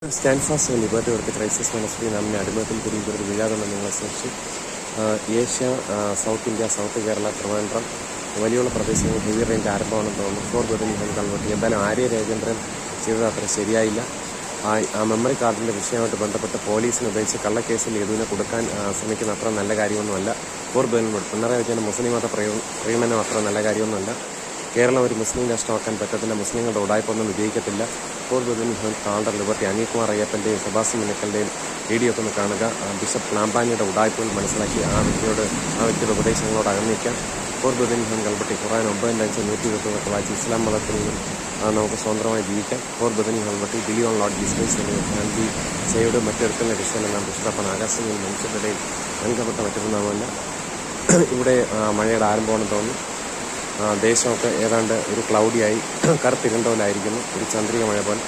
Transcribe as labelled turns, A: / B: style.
A: Stand fast and liberty of the crisis ministry namne അടിമത്തിൽ കുടുങ്ങിയൊരു വീഴാതെന്ന് നിങ്ങളെ സൂക്ഷിച്ച് Asia south India south Kerala Trivandrum വലിയുള്ള പ്രദേശങ്ങളിൽ ഹെവി റെയിൻ്റെ ആരംഭമാണെന്ന് തോന്നുന്നു. ഫോർ ബദനിഹൻ കൺവേർട്ട് എന്തായാലും ആര്യ രാജേന്ദ്രൻ ചെയ്തത് അത്ര ശരിയായില്ല. ആ മെമ്മറി കാർഡിൻ്റെ വിഷയമായിട്ട് ബന്ധപ്പെട്ട് പോലീസിന് ഉപയോഗിച്ച് കള്ളക്കേസിൽ യദുവിനെ കൊടുക്കാൻ ശ്രമിക്കുന്ന അത്ര നല്ല കാര്യമൊന്നുമല്ല. ഫോർ ബദനിഹൻ പിണറായി വിജയൻ്റെ മുസ്ലിം മത പ്രേമനം അത്ര നല്ല കാര്യമൊന്നുമല്ല. കേരളം ഒരു മുസ്ലിം രാഷ്ട്രമാക്കാൻ പറ്റത്തില്ല. മുസ്ലിങ്ങളുടെ ഉടായ്പൊന്നും വിജയിക്കത്തില്ല. ഫോർ ബദനിഹൻ കാൾഡർ ലിബർട്ടി അനിൽകുമാർ അയ്യപ്പൻ്റെയും സെബാസ്റ്റ്യൻ മുനക്കലിൻ്റെയും വീഡിയോ ഒക്കെ ഒന്ന് കാണുക. ബിഷപ്പ് പ്ലാമ്പാനിയുടെ ഉടായ്പകൾ മനസ്സിലാക്കി ആ വ്യക്തിയുടെ ഉപദേശങ്ങളോട് അകന്നിരിക്കാം. ഫോർ ബദനിഹൻ കൽബട്ടി ഖുർആൻ 9:5-120 വായിച്ച് ഇസ്ലാം മതത്തിൽ നിന്നും നമുക്ക് സ്വതന്ത്രമായി ജീവിക്കാം. ഫോർ ബദനിഹൻ കൽബട്ടി believe on Lord Jesus Christ സേവയുടെ മറ്റൊരുത്തലിനെ രക്ഷയെല്ലാം വിശുദ്ധപ്പൻ ആകാശങ്ങളിൽ മനുഷ്യരുടെ ഇടയിൽ നൽകപ്പെട്ട മറ്റൊരുന്നാമല്ല. ഇവിടെ മഴയുടെ ആരംഭമാണെന്ന് തോന്നുന്നു. ദേശമൊക്കെ ഏതാണ്ട് ഒരു ക്ലൗഡിയായി കറുത്തിരണ്ട പോലായിരിക്കുന്നു. ഒരു ചന്ദ്രിക മഴ പോലെ.